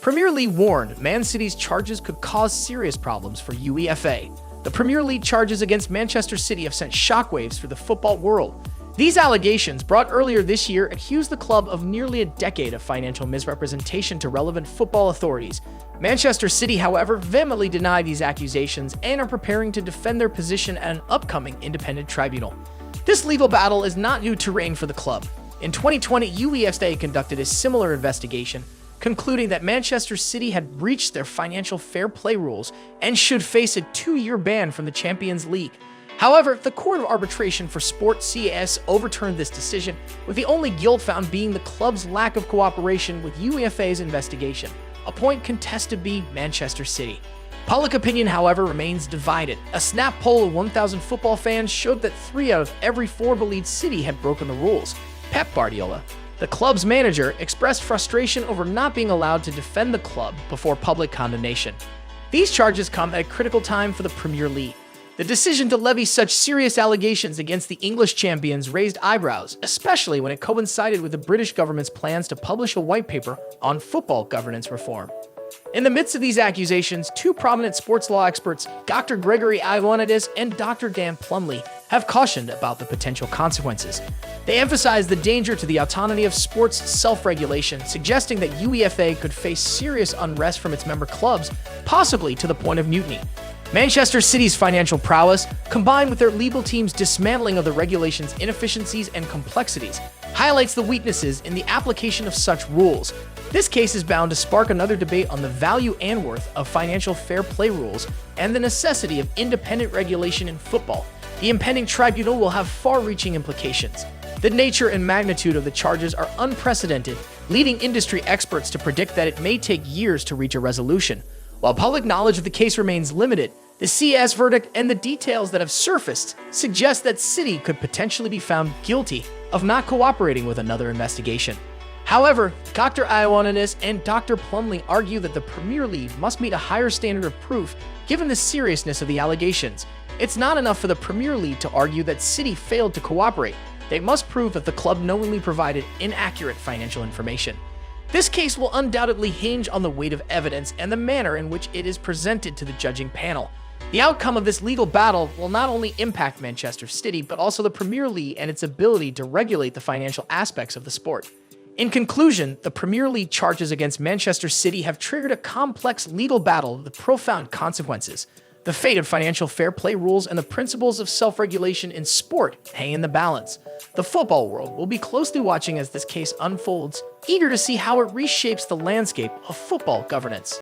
Premier League warned Man City's charges could cause serious problems for UEFA. The Premier League charges against Manchester City have sent shockwaves through the football world. These allegations, brought earlier this year, accuse the club of nearly a decade of financial misrepresentation to relevant football authorities. Manchester City, however, vehemently deny these accusations and are preparing to defend their position at an upcoming independent tribunal. This legal battle is not new terrain for the club. In 2020, UEFA conducted a similar investigation, concluding that Manchester City had breached their financial fair play rules and should face a 2-year ban from the Champions League. However, the Court of Arbitration for Sport (CAS) overturned this decision, with the only guilt found being the club's lack of cooperation with UEFA's investigation, a point contested by Manchester City. Public opinion, however, remains divided. A snap poll of 1,000 football fans showed that 3 out of every 4 believed City had broken the rules. Pep Guardiola, the club's manager, expressed frustration over not being allowed to defend the club before public condemnation. These charges come at a critical time for the Premier League. The decision to levy such serious allegations against the English champions raised eyebrows, especially when it coincided with the British government's plans to publish a white paper on football governance reform. In the midst of these accusations, 2 prominent sports law experts, Dr. Gregory Ioannidis and Dr. Dan Plumley, have cautioned about the potential consequences. They emphasize the danger to the autonomy of sports self-regulation, suggesting that UEFA could face serious unrest from its member clubs, possibly to the point of mutiny. Manchester City's financial prowess, combined with their legal team's dismantling of the regulation's inefficiencies and complexities, highlights the weaknesses in the application of such rules. This case is bound to spark another debate on the value and worth of financial fair play rules and the necessity of independent regulation in football. The impending tribunal will have far-reaching implications. The nature and magnitude of the charges are unprecedented, leading industry experts to predict that it may take years to reach a resolution. While public knowledge of the case remains limited, the CS verdict and the details that have surfaced suggest that City could potentially be found guilty of not cooperating with another investigation. However, Dr. Ioannidis and Dr. Plumley argue that the Premier League must meet a higher standard of proof given the seriousness of the allegations. It's not enough for the Premier League to argue that City failed to cooperate. They must prove that the club knowingly provided inaccurate financial information. This case will undoubtedly hinge on the weight of evidence and the manner in which it is presented to the judging panel. The outcome of this legal battle will not only impact Manchester City, but also the Premier League and its ability to regulate the financial aspects of the sport. In conclusion, the Premier League charges against Manchester City have triggered a complex legal battle with profound consequences. The fate of financial fair play rules and the principles of self-regulation in sport hang in the balance. The football world will be closely watching as this case unfolds, eager to see how it reshapes the landscape of football governance.